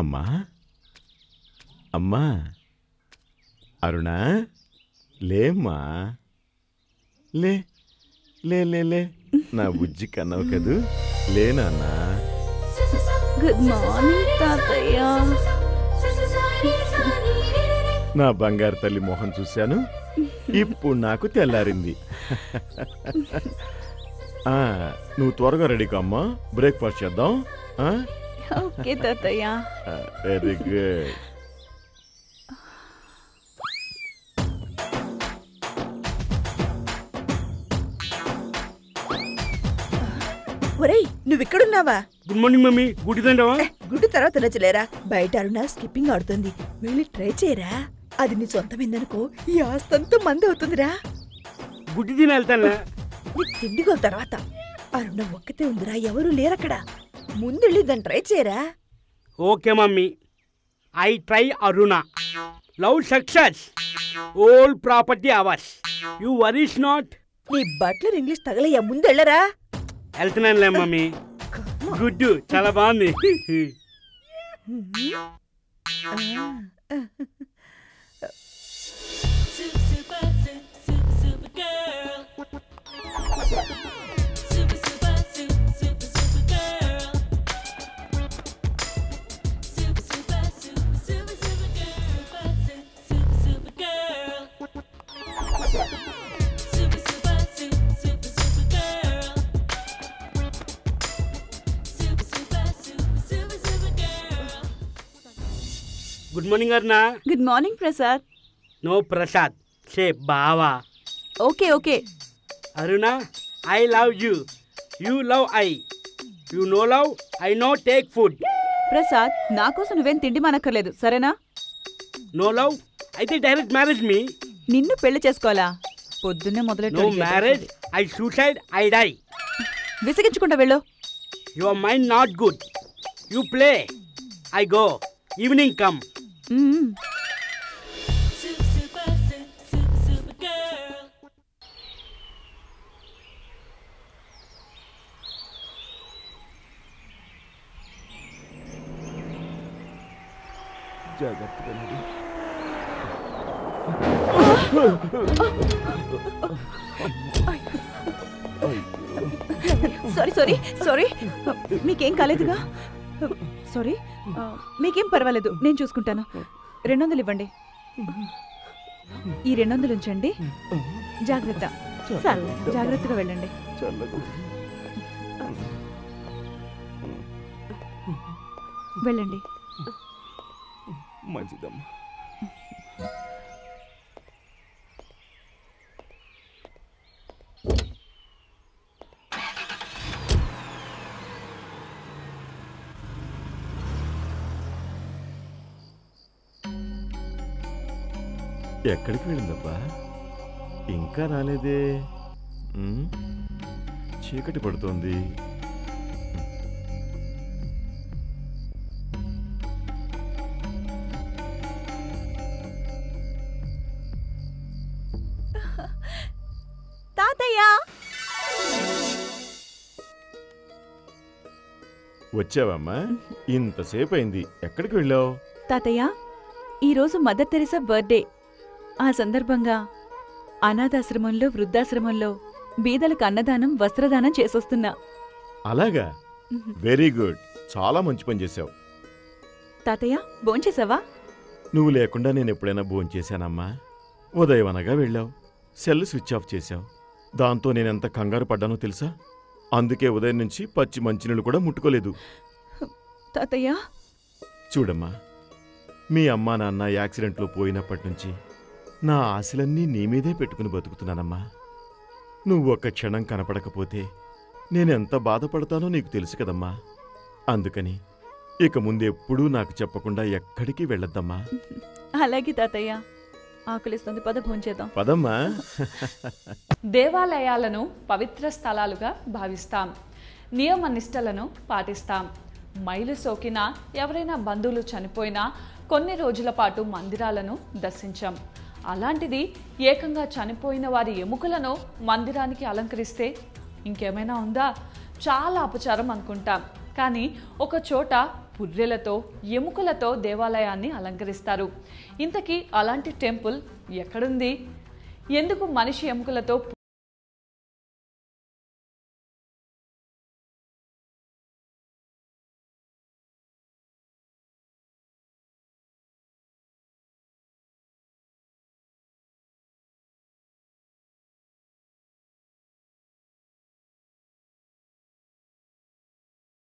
అమ్మా అమ్మా అరుణ లేమ్మా లే లే లే లే నా బుజ్జి కన్నావు కదూ లేనా గుడ్ మార్నింగ్ తాతయ్య. నా బంగారు తల్లి మోహన్ చూశాను, ఇప్పుడు నాకు తెల్లారింది. నువ్వు త్వరగా రెడీ కమ్మా, బ్రేక్ఫాస్ట్ చేద్దాం. ఓకే తాతయ్య. Very good. ఒరేయ్, నువ్విక్కడున్నావా? Good morning mummy. గుడ్డి తింటావా? గుడ్డు తర్వాత తినచ్చులేరా, బయట అరుణ స్కిప్పింగ్ ఆడుతుంది, వెళ్ళి ట్రై చేయరా. అది నీ సొంతమైందనుకో, ఈ ఆస్తంతా మంది అవుతుందిరా. గుడ్డి తిని వెళ్తాను. నీకు తిండిగోల తర్వాత. అరుణ ఒక్కతే ఉందిరా, ఎవరూ లేరక్కడ. ముందెళ్ళి దాన్ని ట్రై చేయరా. Okay mummy, I try Aruna. Love success, whole property ours. You worries not. నీ బట్లర్ ఇంగ్లీష్ తగలయ్యా, ముందెళ్ళరా. వెళ్తున్నానులే మమ్మీ. గుడ్డు చాలా బాగుంది. Good morning Aruna. Good morning Prasad. No Prasad, say బావా. Okay okay. Aruna, I love you, you love I. You no love, I no take food. Prasad, నా కోసం నువ్వేం తిండి మానక్కర్లేదు, సరేనా? నో లవ్ అయితే డైరెక్ట్ మ్యారేజ్ మీ. నిన్ను పెళ్లి చేసుకోవాలా? పొద్దున్నే మొదలెట్టు. No marriage, I suicide, I die. విసిగించుకుంటా వెళ్ళు. Your mind not good. You play, I go. Evening come. Sorry sorry sorry, మీకేం కాలేదుగా? సారీ, మీకేం పర్వాలేదు, నేను చూసుకుంటాను. 200 ఇవ్వండి. ఈ 200 ఉంచండి. జాగ్రత్త, జాగ్రత్తగా వెళ్ళండి. వెళ్ళండి. మంచిదమ్మా. ఎక్కడికి వెళ్ళిందబ్బా? ఇంకా రాలేదే. చీకటి పడుతోంది. తాతయ్య, వచ్చావమ్మా? ఇంతసేపు అయింది, ఎక్కడికి వెళ్ళావు? తాతయ్య, ఈరోజు మదర్ తెరెసా బర్త్డే. ఆ సందర్భంగా అనాథాశ్రమంలో, వృద్ధాశ్రమంలో బీదలకు అన్నదానం, వస్త్రదానం చేసొస్తున్నా. అలాగా? వెరీ గుడ్, చాలా మంచి పని చేశావు. తాతయ్య, భోంచేసావా? నువ్వు లేకుండా నేను ఎప్పుడైనా భోంచేశానమ్మా? ఉదయం అనగా వెళ్ళావు, సెల్ స్విచ్ ఆఫ్ చేశావు. దాంతో నేనెంత కంగారు పడ్డానో తెలుసా? అందుకే ఉదయం నుంచి పచ్చి మంచినీళ్ళు కూడా ముట్టుకోలేదు. తాతయ్య, చూడమ్మా, మీ అమ్మా నాన్న యాక్సిడెంట్లో పోయినప్పటి నుంచి నా ఆశలన్నీ నీ మీదే పెట్టుకుని బతుకుతున్నానమ్మా. నువ్వు ఒక్క క్షణం కనపడకపోతే నేనెంత బాధపడతానో నీకు తెలుసు కదమ్మా. అందుకని ఇక ముందెప్పుడూ నాకు చెప్పకుండా ఎక్కడికి వెళ్ళొద్దమ్మా. అలాగే తాతయ్య, ఆకలిస్తుంది, పద భోంచేద్దాం. పదమ్మా. దేవాలయాలను పవిత్ర స్థలాలుగా భావిస్తాం, నియమ నిష్టలను పాటిస్తాం. మైలు సోకినా, ఎవరైనా బంధువులు చనిపోయినా కొన్ని రోజుల పాటు మందిరాలను దర్శించాం. అలాంటిది ఏకంగా చనిపోయిన వారి ఎముకలను మందిరానికి అలంకరిస్తే ఇంకేమైనా ఉందా? చాలా అపచారం అనుకుంటాం. కానీ ఒక చోట పుర్రెలతో ఎముకలతో దేవాలయాన్ని అలంకరిస్తారు. ఇంతకీ అలాంటి టెంపుల్ ఎక్కడుంది? ఎందుకు మనిషి ఎముకలతో